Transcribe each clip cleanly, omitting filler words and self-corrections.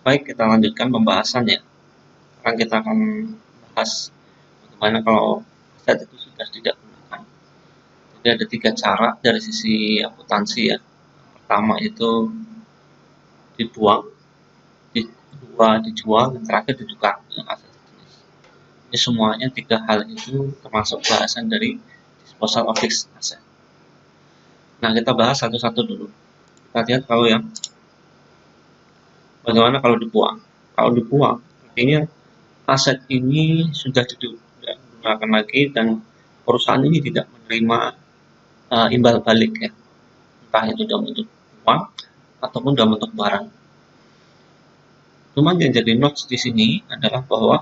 Baik, kita lanjutkan pembahasannya. Sekarang kita akan bahas bagaimana kalau aset itu sudah tidak digunakan. Jadi ada 3 cara dari sisi akuntansi ya. Pertama itu dibuang, kedua dijual, dan terakhir ditukar dengan aset sejenis. Ini semuanya 3 hal itu termasuk bahasan dari disposal of fixed asset. Nah, kita bahas satu-satu dulu. Kita lihat kalau yang bagaimana kalau dibuang. Kalau dibuang, artinya aset ini sudah tidak digunakan lagi dan perusahaan ini tidak menerima imbal balik ya, entah itu dalam bentuk uang ataupun dalam bentuk barang. Cuman yang jadi notes di sini adalah bahwa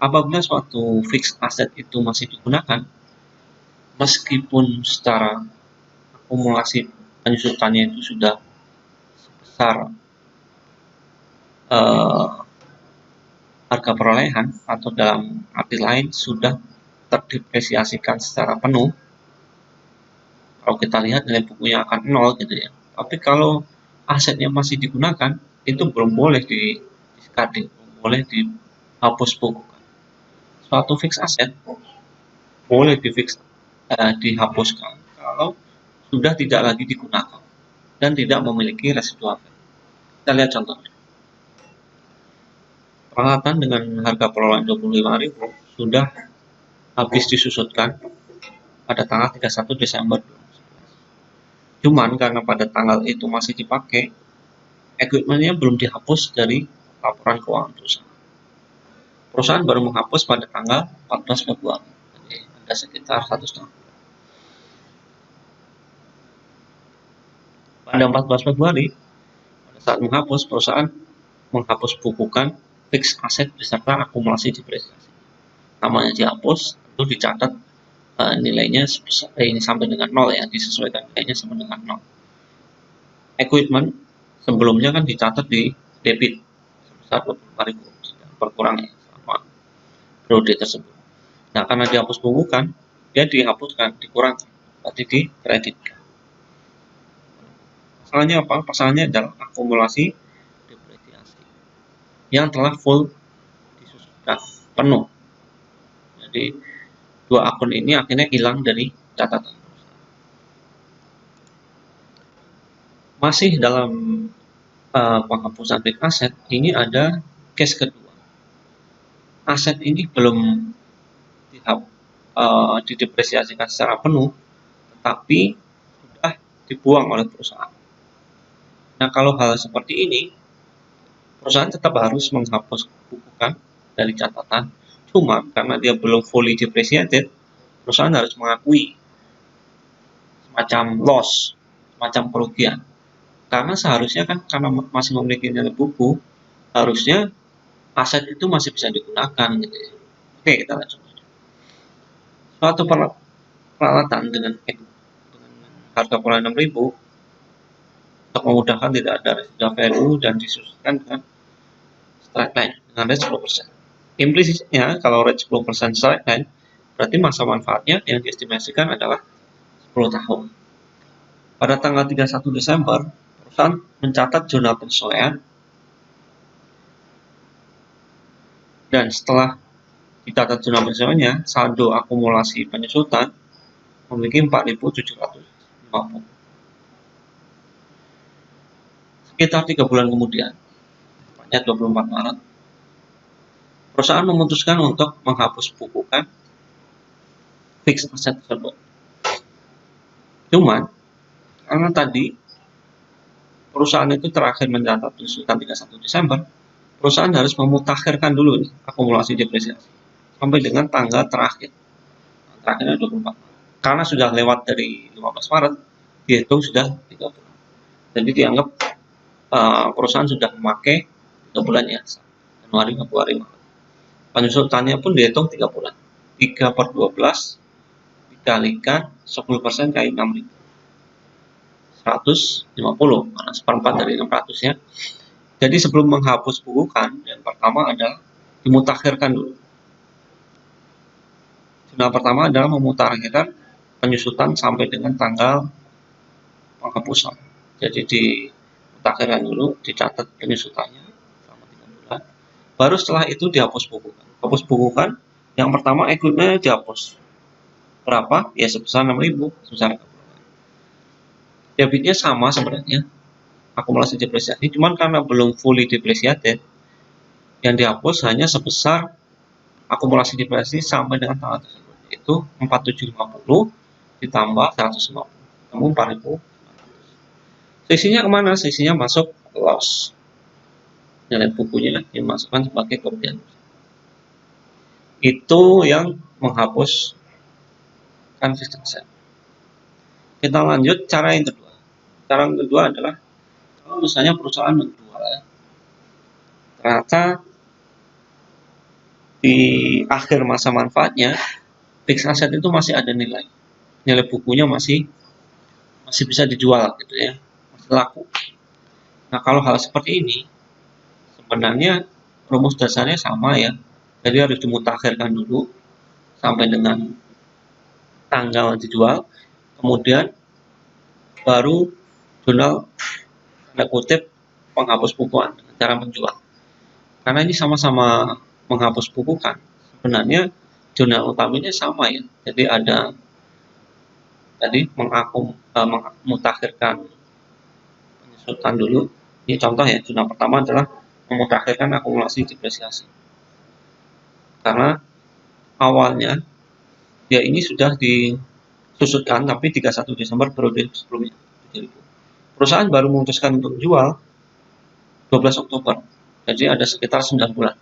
apabila suatu fixed asset itu masih digunakan, meskipun secara akumulasi penyusutannya itu sudah sebesar harga perolehan atau dalam arti lain sudah terdepresiasikan secara penuh. Kalau kita lihat nilai bukunya akan 0 gitu ya. Tapi kalau asetnya masih digunakan, itu belum boleh di-discarding, belum boleh dihapus bukukan. Suatu fixed asset boleh dihapuskan kalau sudah tidak lagi digunakan dan tidak memiliki residual value. Kita lihat contohnya. Peralatan dengan harga perolehan 25.000 sudah habis disusutkan pada tanggal 31 Desember 2011. Cuman karena pada tanggal itu masih dipakai, equipment-nya belum dihapus dari laporan keuangan perusahaan. Perusahaan baru menghapus pada tanggal 14 Februari. Jadi ada sekitar 1 tahun. Pada 14 Februari, pada saat menghapus, perusahaan menghapus bukukan fixed asset beserta akumulasi depresiasi. Namanya dihapus, tentu dicatat nilainya ini sampai dengan 0 ya, disesuaikan nilainya sama dengan 0. Equipment sebelumnya kan dicatat di debit sebesar 25.000, berkurang ya sama periode tersebut. Nah, karena dihapus bukukan, dia dihapuskan, dikurangkan, berarti dikreditkan. Pasalnya apa? Pasalnya adalah akumulasi depresiasi yang telah full disusutkan penuh. Jadi dua akun ini akhirnya hilang dari catatan. Masih dalam penghapusan fixed asset, ini ada case kedua. Aset ini belum didepresiasikan secara penuh, tetapi sudah dibuang oleh perusahaan. Nah, kalau hal seperti ini, perusahaan tetap harus menghapus bukukan dari catatan. Cuma karena dia belum fully depreciated, perusahaan harus mengakui semacam loss, semacam kerugian. Karena seharusnya kan karena masih memiliki nilai buku, harusnya aset itu masih bisa digunakan gitu ya. Oke, kita lihat contohnya. Suatu peralatan dengan harga perolehan 6.000 untuk memudahkan tidak ada residual value dan disusunkan dengan straight line dengan rate 10%. Implisitnya kalau rate 10% straight line berarti masa manfaatnya yang diestimasikan adalah 10 tahun. Pada tanggal 31 Desember, perusahaan mencatat jurnal penyesuaian dan setelah dicatat jurnal penyesuaiannya, saldo akumulasi penyusutan memiliki 4.750. Sekitar 3 bulan kemudian, tepatnya 24 Maret, perusahaan memutuskan untuk menghapus bukukan fixed asset tersebut. Cuman, karena tadi perusahaan itu terakhir mencatat penyusutan 31 Desember, perusahaan harus memutakhirkan dulu nih akumulasi depresiasi sampai dengan tanggal terakhir. Terakhirnya 24 Maret. Karena sudah lewat dari 15 Maret, dihitung sudah 3 bulan. Jadi dianggap perusahaan sudah memakai 3 bulan ya, Januari, Februari, Maret. Penyusutannya pun dihitung 3 bulan. 3/12 dikalikan 10% kali 6.000. 150, karena seperempat dari 600 ya. Jadi sebelum menghapus bukukan, yang pertama adalah dimutakhirkan dulu. Jurnal pertama adalah memutakhirkan penyusutan sampai dengan tanggal penghapusan. Jadi dimutakhirkan dulu, dicatat penyusutannya. Baru setelah itu dihapus bukukan. Hapus bukukan, yang pertama equipment dihapus. Berapa? Ya sebesar 6.000. Sebesar debitnya sama sebenarnya, akumulasi depresiasi, cuman karena belum fully depreciated, yang dihapus hanya sebesar akumulasi depresiasi sampai dengan tanggal tersebut, yaitu 4750 ditambah 150, ketemu 4.000. Sisinya kemana? Sisinya masuk loss. Nilai bukunya dimasukkan sebagai kerugian. Itu yang menghapus kan fixed asset. Kita lanjut cara yang kedua. Cara yang kedua adalah kalau misalnya perusahaan menjual, ternyata di akhir masa manfaatnya fixed asset itu masih ada nilai bukunya masih bisa dijual gitu ya, masih laku. Nah, kalau hal seperti ini sebenarnya rumus dasarnya sama ya, jadi harus dimutakhirkan dulu sampai dengan tanggal dijual, kemudian baru jurnal tanda kutip penghapus bukuan dengan cara menjual. Karena ini sama-sama menghapus bukukan, sebenarnya jurnal utamanya sama ya, jadi ada tadi memutakhirkan penyesuaian dulu. Ini contoh ya, jurnal pertama adalah memutakhirkan akumulasi depresiasi, karena awalnya ya ini sudah disusutkan tapi 31 Desember periode sebelumnya. Perusahaan baru memutuskan untuk jual 12 Oktober, jadi ada sekitar 9 bulan.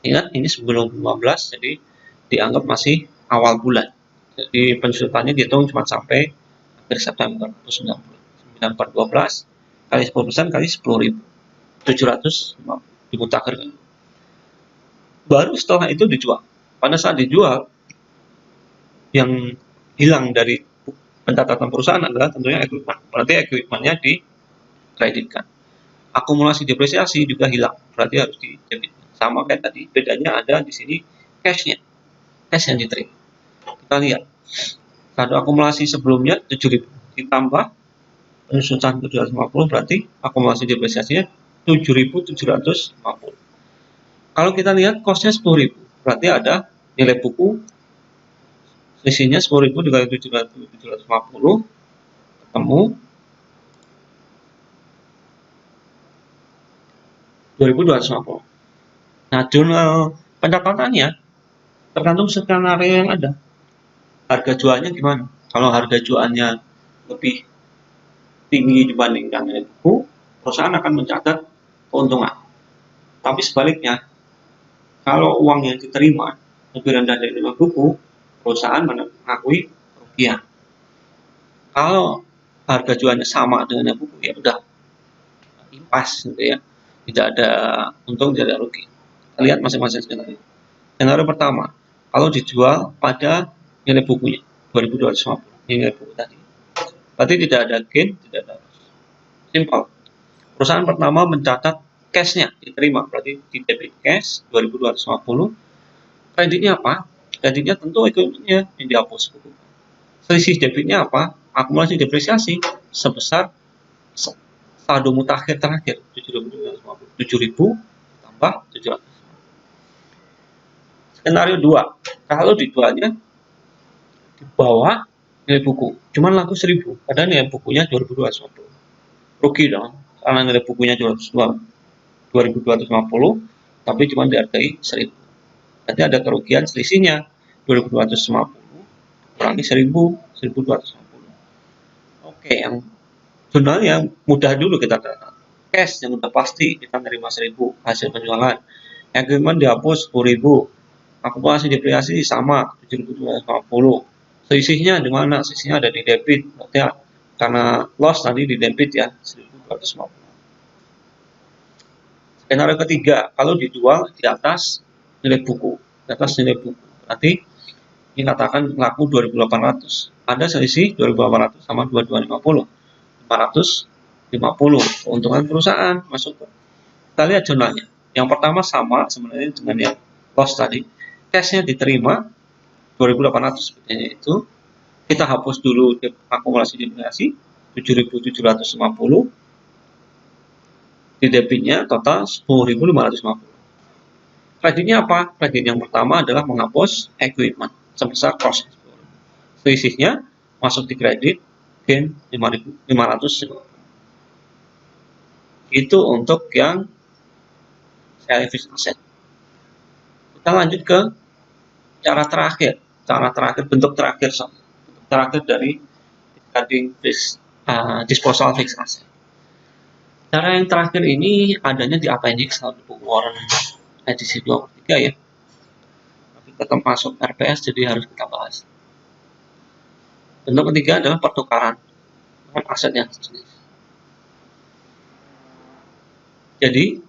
Ingat ini sebelum 15, jadi dianggap masih awal bulan, jadi pensusutannya dihitung cuma sampai akhir September, 9 bulan. 9 per 12 kali 10% kali 10.000, 700 dimutakhirkan. Baru setelah itu dijual. Pada saat dijual, yang hilang dari pencatatan perusahaan adalah tentunya equipment. Berarti equipmentnya dikreditkan. Akumulasi depresiasi juga hilang, berarti harus didebit. Sama kayak tadi, bedanya ada di sini cash-nya, cash yang diterima. Kita lihat, saldo akumulasi sebelumnya 7.000 ditambah penyusutan 750, berarti akumulasi depresiasinya 7.750. Kalau kita lihat cost-nya 10.000, berarti ada nilai buku selisihnya 10.000 dikali 750 ketemu 2.250. Nah, jurnal pendapatnya tergantung skenario yang ada. Harga jualnya gimana? Kalau harga jualnya lebih tinggi dibandingkan nilai buku, perusahaan akan mencatat keuntungan. Tapi sebaliknya, kalau uang yang diterima lebih rendah dari nilai buku, perusahaan mengakui kerugian. Kalau harga jualnya sama dengan nilai buku, ya udah impas gitu ya, tidak ada untung, tidak ada rugi. Kita lihat masing-masing skenario. Skenario pertama, kalau dijual pada nilai bukunya 2.250, nilai buku tadi, berarti tidak ada gain, tidak ada loss. Simple. Perusahaan pertama mencatat cash-nya diterima, berarti di debit cash 2.250. Kreditnya apa? Kreditnya tentu equipment-nya yang dihapus. Selisih debitnya apa? Akumulasi depresiasi sebesar saldo mutakhir terakhir 7.000 tambah 700. Skenario 2, kalau dijualnya di bawah nilai buku, cuman laku 1.000, padahal nilai bukunya 2.250. Rugi dong, karena nilai bukunya 2.250, tapi cuma dihargai 1.000. Berarti ada kerugian selisihnya 2.250 kurangi 1.250. Oke, yang jurnal yang mudah dulu kita data. Cash yang udah pasti kita nerima 1.000 hasil penjualan. Agreement dihapus 10.000. Akumulasi depresiasi sama 7.250. Selisihnya di mana? Selisihnya ada di debit. Berarti ya, karena loss tadi di debit ya 1.250. Skenario ketiga, kalau dijual di atas nilai buku, berarti ini katakan laku 2.800. Ada selisih 2.800 sama 2.250. 550 keuntungan perusahaan masuk. Kita lihat jurnalnya. Yang pertama sama sebenarnya dengan yang loss tadi. Cash-nya diterima 2.800 sepertinya itu. Kita hapus dulu akumulasi depresiasi 7.750. Di debitnya total 10.550. Kreditnya apa? Kredit yang pertama adalah menghapus equipment sebesar cost. Selisihnya masuk di kredit gain 5.500. Itu untuk yang sale fixed asset. Kita lanjut ke cara terakhir. Bentuk terakhir dari discarding disposal fixed asset. Cara yang terakhir ini adanya di appendix di buku Warren edisi 23 ya. Tapi tetap masuk RPS, jadi harus kita bahas. Bentuk ketiga adalah pertukaran dengan aset yang sejenis. Jadi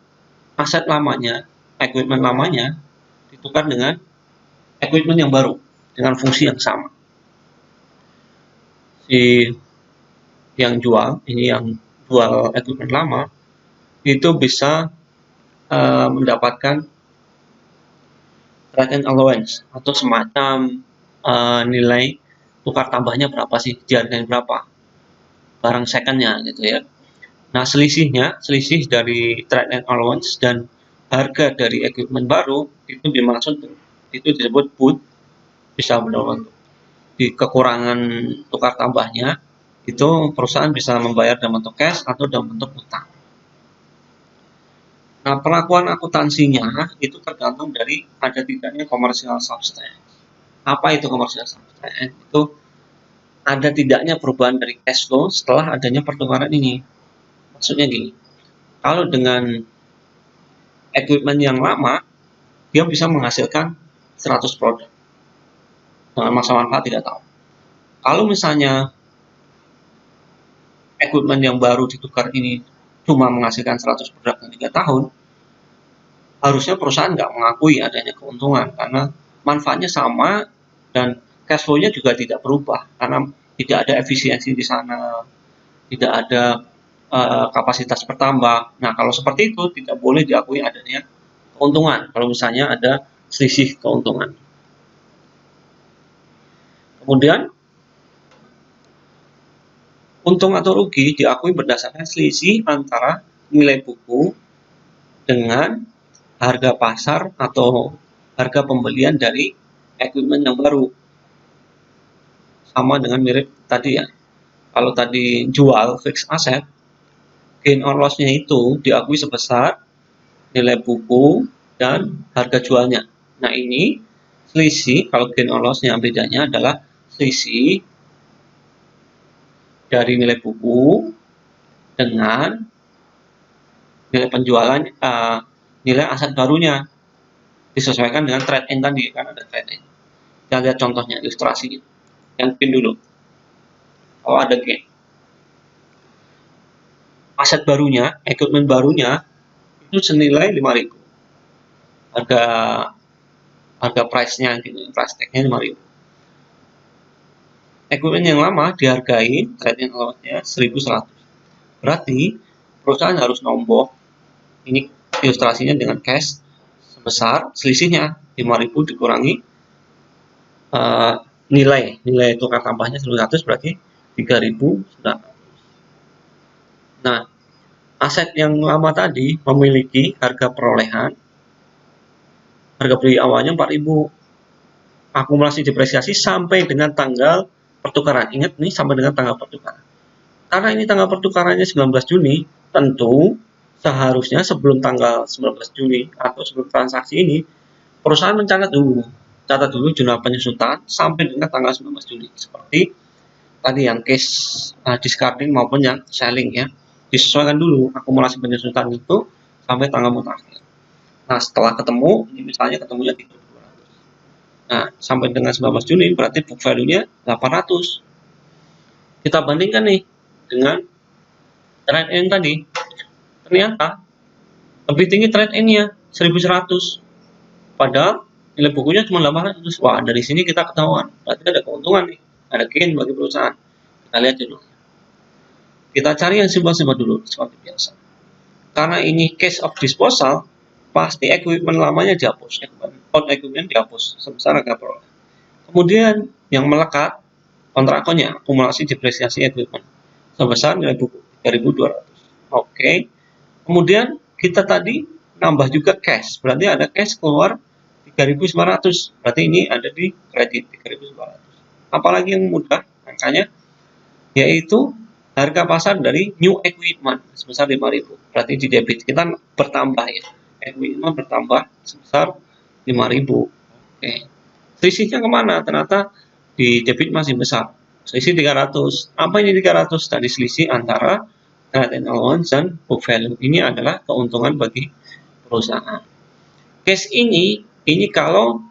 aset lamanya, equipment lamanya ditukar dengan equipment yang baru dengan fungsi yang sama. Si yang jual, ini yang jual equipment lama, itu bisa mendapatkan trade and allowance atau semacam nilai tukar tambahnya berapa sih, dihargain berapa barang secondnya gitu ya. Nah, selisih dari trade and allowance dan harga dari equipment baru itu disebut put, bisa berbentuk di kekurangan tukar tambahnya itu perusahaan bisa membayar dalam bentuk cash atau dalam bentuk utang. Nah, perlakuan akuntansinya itu tergantung dari ada tidaknya commercial substance. Apa itu commercial substance? Itu ada tidaknya perubahan dari cash flow setelah adanya pertukaran ini. Maksudnya gini, kalau dengan equipment yang lama, dia bisa menghasilkan 100 produk. Dengan masa manfaat tidak tahu. Kalau misalnya equipment yang baru ditukar ini cuma menghasilkan 100 produk dalam 3 tahun, harusnya perusahaan nggak mengakui adanya keuntungan karena manfaatnya sama dan cash flow-nya juga tidak berubah karena tidak ada efisiensi di sana, tidak ada kapasitas bertambah. Nah, kalau seperti itu tidak boleh diakui adanya keuntungan kalau misalnya ada selisih keuntungan. Kemudian untung atau rugi diakui berdasarkan selisih antara nilai buku dengan harga pasar atau harga pembelian dari equipment yang baru. Sama dengan mirip tadi ya. Kalau tadi jual fixed asset, gain or loss-nya itu diakui sebesar nilai buku dan harga jualnya. Nah, ini selisih, kalau gain or loss-nya bedanya adalah selisih dari nilai buku dengan nilai penjualan nilai aset barunya disesuaikan dengan trade in tadi, kan ada trade in. Kita lihat contohnya, ilustrasinya. Yang gain dulu. Kalau ada gain, aset barunya, equipment barunya itu senilai 5.000. Harga price-nya gitu, price tag-nya 5.000. Equipment yang lama dihargai trade in allowance-nya 1.100. Berarti perusahaan harus nombok, ini ilustrasinya dengan cash sebesar selisihnya 5.000 dikurangi nilai tukar tambahnya 1.100 berarti 3.900. Nah, aset yang lama tadi memiliki harga perolehan, harga beli awalnya 4.000, akumulasi depresiasi sampai dengan tanggal pertukaran. Ingat, ini sampai dengan tanggal pertukaran. Karena ini tanggal pertukarannya 19 Juni, tentu seharusnya sebelum tanggal 19 Juni atau sebelum transaksi ini, perusahaan mencatat dulu jumlah penyusutan sampai dengan tanggal 19 Juli. Seperti tadi yang case discarding maupun yang selling ya. Disesuaikan dulu akumulasi penyusutan itu sampai tanggal mutakhir. Nah, setelah ketemu, ini misalnya ketemunya 3.200. Nah, sampai dengan 19 Juni berarti book value-nya 800. Kita bandingkan nih dengan trade in tadi. Ternyata lebih tinggi trade in-nya 1.100. Padahal nilai bukunya cuma 800. Wah, dari sini kita ketahuan berarti ada keuntungan nih, ada gain bagi perusahaan. Kita lihat dulu. Kita cari yang simpel-simpel dulu seperti biasa. Karena ini case of disposal, pasti equipment lamanya dihapus, old equipment dihapus sebesar harga perolehan. Kemudian yang melekat kontrakonnya akumulasi depresiasi equipment sebesar nilai buku 3.200. Oke. Kemudian kita tadi nambah juga cash, berarti ada cash keluar 3.900, berarti ini ada di kredit 3.900. Apalagi yang mudah angkanya, yaitu harga pasar dari new equipment sebesar 5.000, berarti di debit kita bertambah ya, equipment bertambah sebesar 5.000. Oke, selisihnya kemana? Ternyata di debit masih besar, selisih 300. Apa ini 300? Tadi selisih antara trade and allowance dan book value. Ini adalah keuntungan bagi perusahaan. Case ini kalau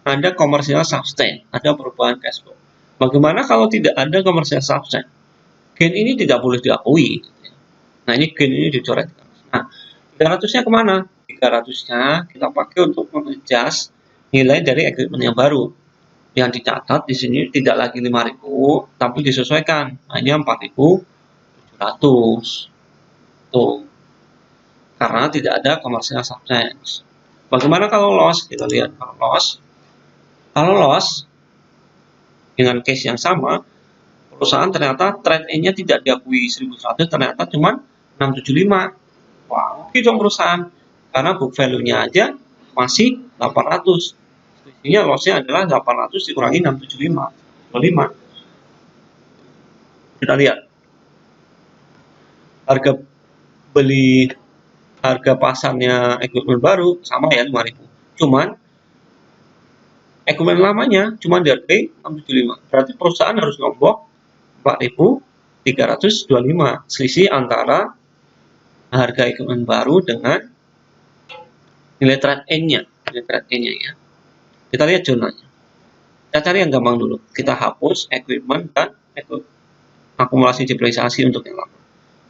ada commercial sustain, ada perubahan cash flow. Bagaimana kalau tidak ada commercial sustain? Gain ini tidak boleh diakui. Nah, ini gain ini dicoretkan. Nah, 300-nya kemana? 300-nya kita pakai untuk mengadjust nilai dari equipment yang baru. Yang dicatat di sini tidak lagi 5.000, tapi disesuaikan hanya 4.700. Tuh. Karena tidak ada commercial substance. Bagaimana kalau loss? Kita lihat kalau loss dengan case yang sama, perusahaan ternyata trade N-nya tidak diakui 1.100, ternyata cuma 675. Wah, oke dong perusahaan, karena book value-nya aja masih 800. Selisihnya loss-nya adalah 800 dikurangi 675, 25. Kita lihat harga pasarnya equipment baru sama ya 5.000. Cuman equipment lamanya cuma dihargai 675. Berarti perusahaan harus nombok 4.325. Selisih antara harga equipment baru dengan nilai trade N-nya. Ya. Kita lihat jurnalnya. Kita cari yang gampang dulu. Kita hapus equipment dan akumulasi depresiasi untuk yang lama.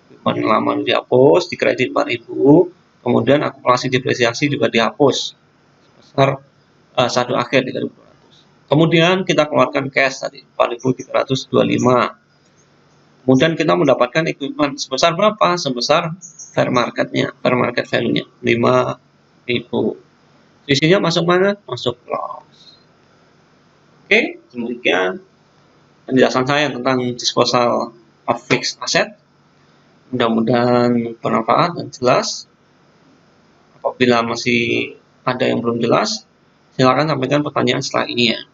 Equipment yang lama dihapus, dikredit 4.000, kemudian akumulasi depresiasi juga dihapus sebesar saldo akhir 3.200. Kemudian kita keluarkan cash tadi 4.325. Kemudian kita mendapatkan equipment sebesar berapa? Sebesar fair market value-nya 5.000. Sisinya masuk mana? Masuk loss. Oke, demikian penjelasan saya tentang disposal of fixed asset. Mudah-mudahan bermanfaat dan jelas. Apabila masih ada yang belum jelas, silakan sampaikan pertanyaan setelah ini ya.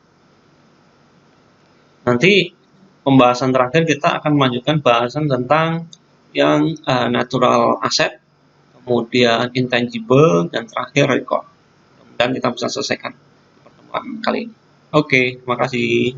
Nanti pembahasan terakhir kita akan melanjutkan bahasan tentang yang natural asset, kemudian intangible, dan terakhir record. Dan kita bisa selesaikan di pertemuan kali ini. Oke, terima kasih.